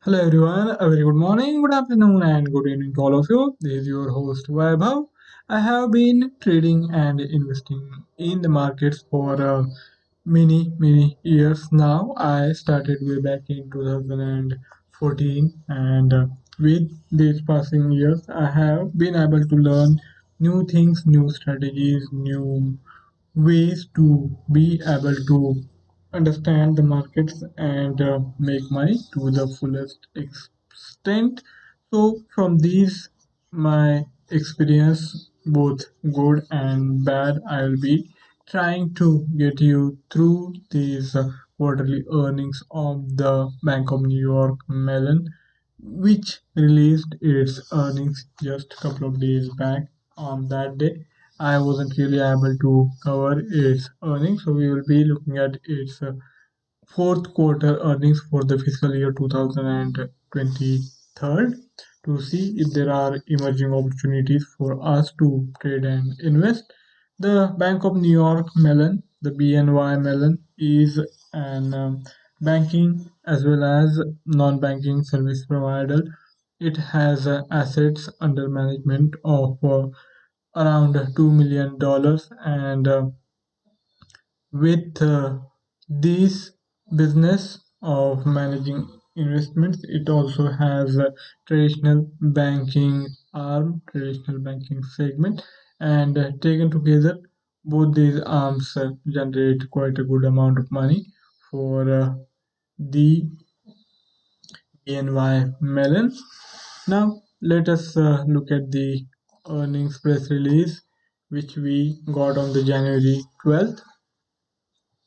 Hello everyone, a very good morning, good afternoon, and good evening to all of you. This is your host Vaibhav. I have been trading and investing in the markets for many years now. I started way back in 2014, and with these passing years, I have been able to learn new things, new strategies, new ways to be able to understand the markets and make money to the fullest extent. So, from these, my experience, both good and bad, I will be trying to get you through these quarterly earnings of the Bank of New York Mellon, which released its earnings just a couple of days back. On that day, I wasn't really able to cover its earnings, so we will be looking at its fourth quarter earnings for the fiscal year 2023 to see if there are emerging opportunities for us to trade and invest. The Bank of New York Mellon, the BNY Mellon, is an banking as well as non-banking service provider. It has assets under management of around $2 million, and with this business of managing investments, it also has a traditional banking arm, traditional banking segment, and taken together, both these arms generate quite a good amount of money for the BNY Mellon. Now, let us look at the earnings press release which we got on the January 12th.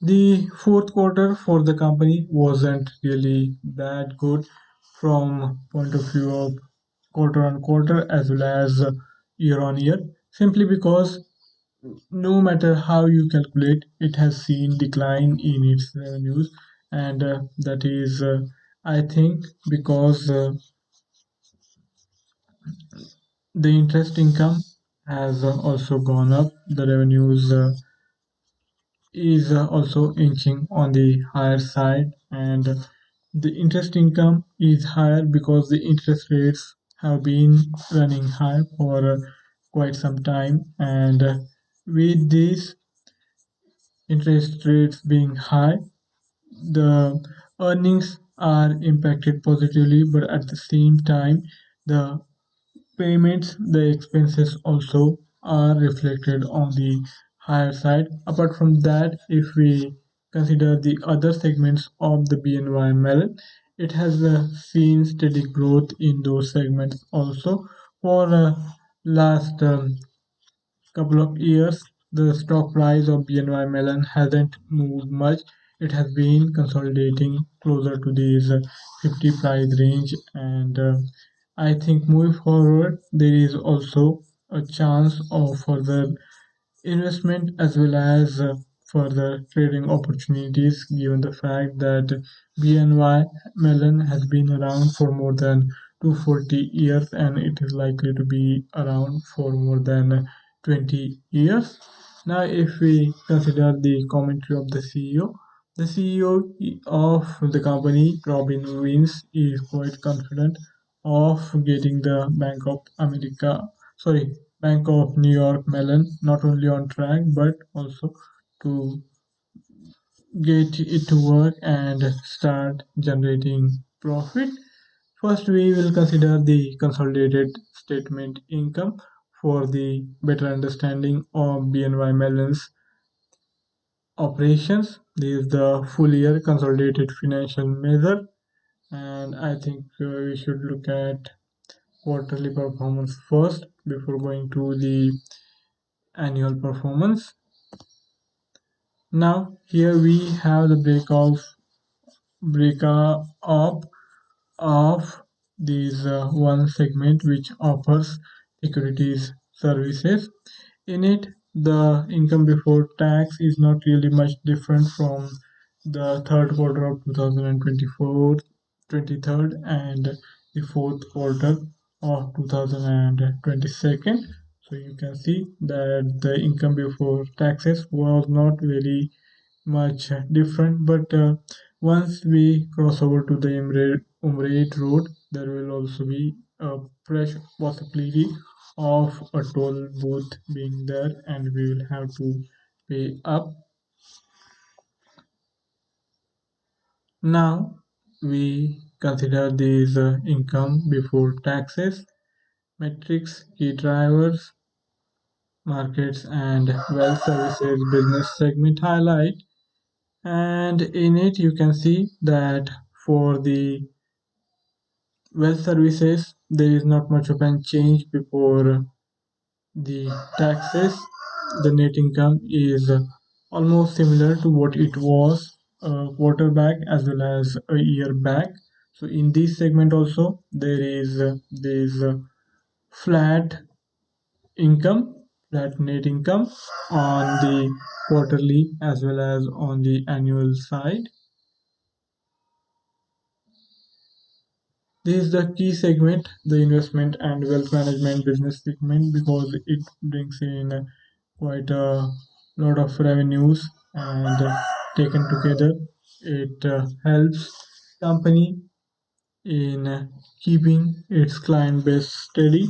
The fourth quarter for the company wasn't really that good from point of view of quarter on quarter as well as year on year, simply because no matter how you calculate, it has seen decline in its revenues, and that is, I think, because the interest income has also gone up. The revenues is also inching on the higher side, and the interest income is higher because the interest rates have been running high for quite some time, and with these interest rates being high, the earnings are impacted positively, but at the same time, the payments, the expenses also are reflected on the higher side. Apart from that, if we consider the other segments of the BNY Mellon, it has seen steady growth in those segments also. For last couple of years, the stock price of BNY Mellon hasn't moved much. It has been consolidating closer to these 50 price range, and I think moving forward, there is also a chance of further investment as well as further trading opportunities, given the fact that BNY Mellon has been around for more than 240 years, and it is likely to be around for more than 20 years. Now, if we consider the commentary of the CEO, the CEO of the company, Robin Wins, is quite confident of getting the Bank of New York Mellon not only on track but also to get it to work and start generating profit. First, we will consider the consolidated statement income for the better understanding of BNY Mellon's operations. This is the full year consolidated financial measure, and I think we should look at quarterly performance first before going to the annual performance. Now here we have the breakup of this one segment which offers securities services. In it, the income before tax is not really much different from the third quarter of 2024, 23rd, and the fourth quarter of 2022. So you can see that the income before taxes was not very much different, but once we cross over to the Umreit Road, there will also be a fresh possibility of a toll booth being there, and we will have to pay up. Now we consider these income before taxes, metrics, key drivers, markets, and wealth services business segment highlight. And in it, you can see that for the wealth services, there is not much of a change before the taxes. The net income is almost similar to what it was a quarter back as well as a year back. So in this segment also there is flat income, flat net income on the quarterly as well as on the annual side. This is the key segment, the investment and wealth management business segment, because it brings in quite a lot of revenues, and taken together, it helps company in keeping its client base steady.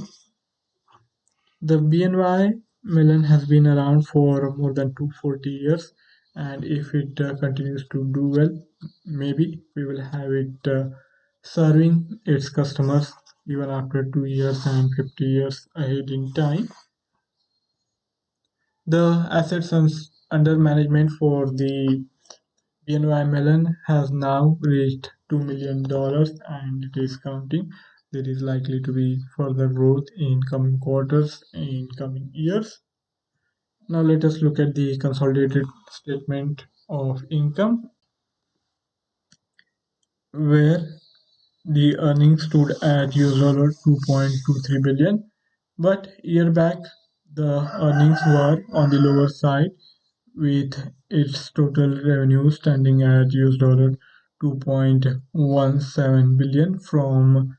The BNY Mellon has been around for more than 240 years, and if it continues to do well, maybe we will have it serving its customers even after 2 years and 50 years ahead in time. The assets under management for the BNY Mellon has now reached $2 million, and it is counting. There is likely to be further growth in coming quarters, in coming years. Now let us look at the consolidated statement of income, where the earnings stood at $2.23 billion, but year back the earnings were on the lower side, with its total revenue standing at $2.17 billion from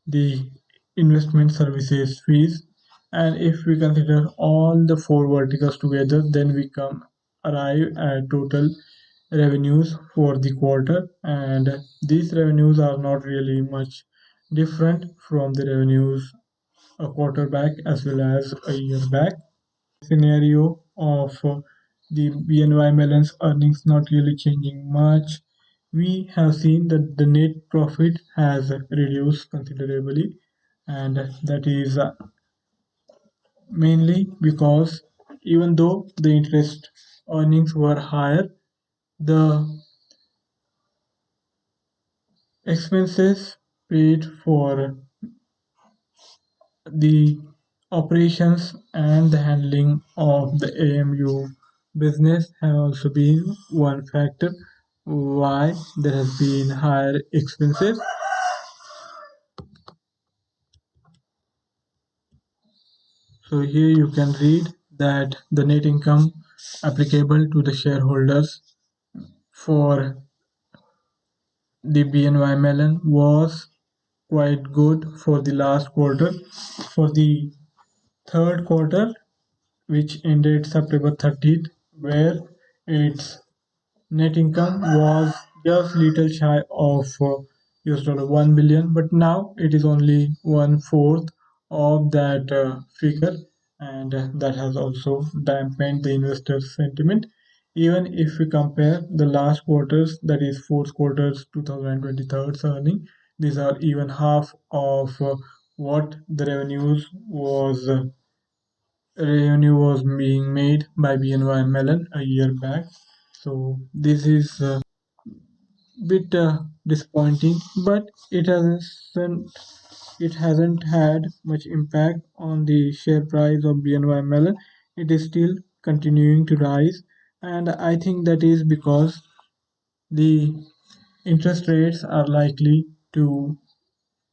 the investment services fees. And if we consider all the four verticals together, then we come arrive at total revenues for the quarter, and these revenues are not really much different from the revenues a quarter back as well as a year back. Scenario of the BNY Mellon's earnings not really changing much. We have seen that the net profit has reduced considerably, and that is mainly because even though the interest earnings were higher, the expenses paid for the operations and the handling of the AMU business have also been one factor why there has been higher expenses. So here you can read that the net income applicable to the shareholders for the BNY Mellon was quite good for the last quarter. For the third quarter, which ended September 30th, where its net income was just little shy of $1 billion, but now it is only one fourth of that figure, and that has also dampened the investor sentiment. Even if we compare the last quarters, that is fourth quarters 2023 earning, these are even half of what the revenue was being made by BNY Mellon a year back. So this is a bit disappointing, but it hasn't had much impact on the share price of BNY Mellon. It is still continuing to rise, and I think that is because the interest rates are likely to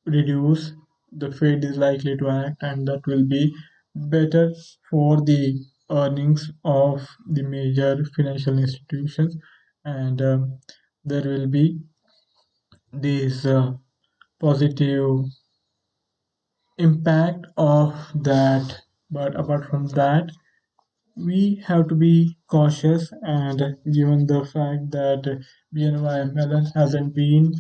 reduce, the Fed is likely to act, and that will be better for the earnings of the major financial institutions, and there will be this positive impact of that. But apart from that, we have to be cautious, and given the fact that BNY Mellon hasn't been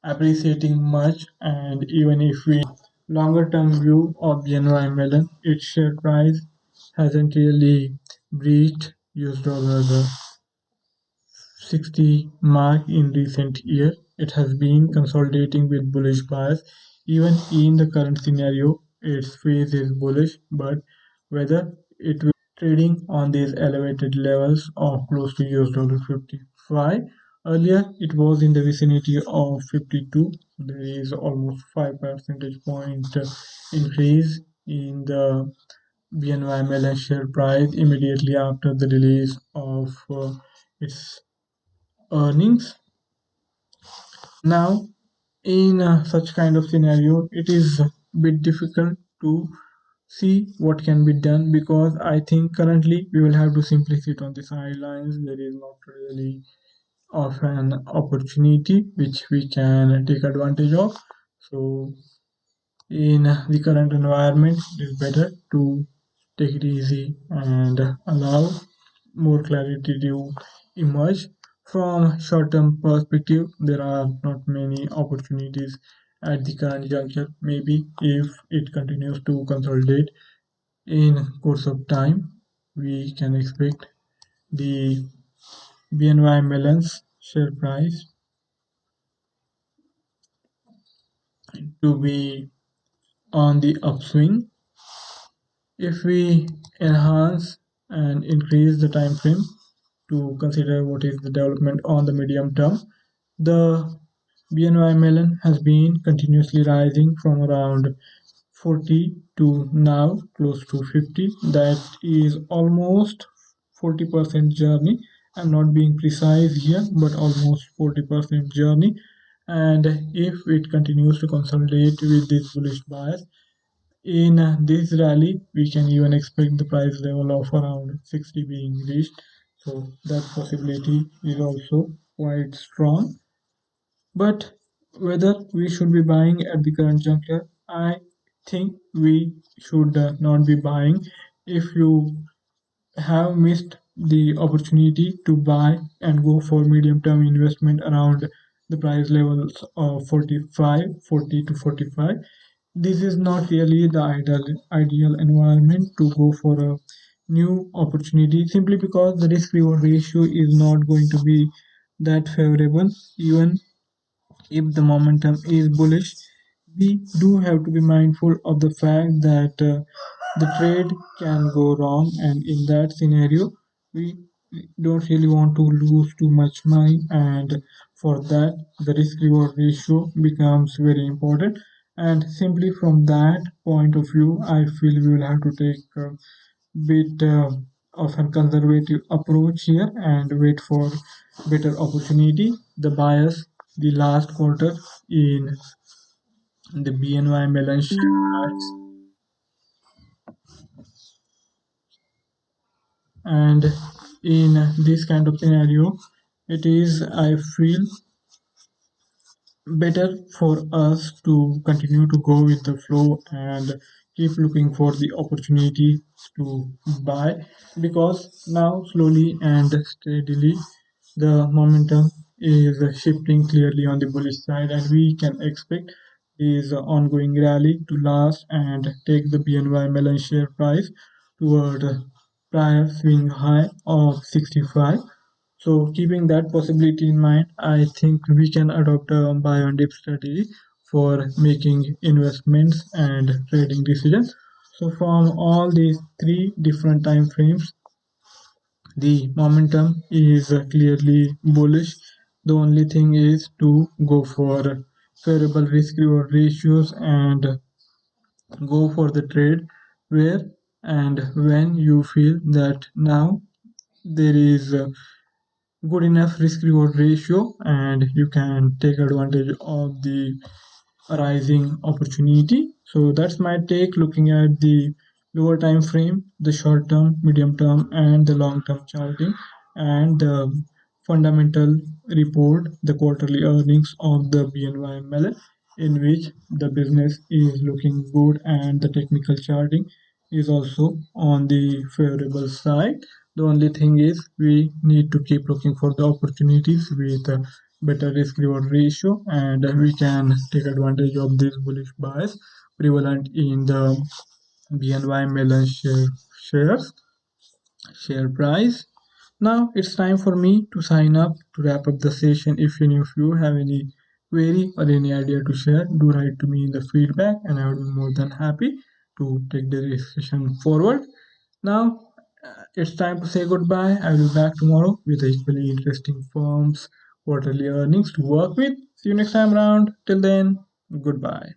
appreciating much, and even if we longer term view of BNY Mellon, its share price hasn't really breached US dollar 60 mark in recent years. It has been consolidating with bullish bias. Even in the current scenario, its phase is bullish, but whether it will trading on these elevated levels of close to US dollar 55. Earlier, it was in the vicinity of 52. There is almost 5 percentage point increase in the BNY Mellon share price immediately after the release of its earnings. Now, in such kind of scenario, it is a bit difficult to see what can be done, because I think currently we will have to simply sit on the sidelines. There is not really of an opportunity which we can take advantage of. So in the current environment, it is better to take it easy and allow more clarity to emerge. From short-term perspective, there are not many opportunities at the current juncture. Maybe if it continues to consolidate in course of time, we can expect the BNY Mellon's share price to be on the upswing. If we enhance and increase the time frame to consider what is the development on the medium term, the BNY Mellon has been continuously rising from around 40 to now close to 50. That is almost 40% journey. I'm not being precise here, but almost 40% journey. And if it continues to consolidate with this bullish bias, in this rally, we can even expect the price level of around 60 being reached. So that possibility is also quite strong. But whether we should be buying at the current juncture, I think we should not be buying. If you have missed the opportunity to buy and go for medium term investment around the price levels of 45, 40 to 45, this is not really the ideal environment to go for a new opportunity, simply because the risk reward ratio is not going to be that favorable. Even if the momentum is bullish, we do have to be mindful of the fact that the trade can go wrong, and in that scenario, we don't really want to lose too much money, and for that, the risk reward ratio becomes very important. And simply from that point of view, I feel we will have to take a bit of a conservative approach here and wait for better opportunity. The bias the last quarter in the BNY Mellon share price, and in this kind of scenario, it is, I feel, better for us to continue to go with the flow and keep looking for the opportunity to buy, because now slowly and steadily the momentum is shifting clearly on the bullish side, and we can expect this ongoing rally to last and take the BNY Mellon share price toward prior swing high of 65. So keeping that possibility in mind, I think we can adopt a buy and dip strategy for making investments and trading decisions. So from all these three different time frames, the momentum is clearly bullish. The only thing is to go for favorable risk reward ratios and go for the trade where and when you feel that now there is good enough risk reward ratio and you can take advantage of the arising opportunity. So that's my take looking at the lower time frame, the short term, medium term, and the long term charting, and the fundamental report, the quarterly earnings of the BNY Mellon, in which the business is looking good and the technical charting is also on the favorable side. The only thing is we need to keep looking for the opportunities with better risk reward ratio, and we can take advantage of this bullish bias prevalent in the BNY Mellon shares share price. Now it's time for me to sign up to wrap up the session. If any of you have any query or any idea to share, do write to me in the feedback, and I would be more than happy to take the discussion forward. Now it's time to say goodbye. I will be back tomorrow with equally interesting firms, quarterly earnings to work with. See you next time around. Till then, goodbye.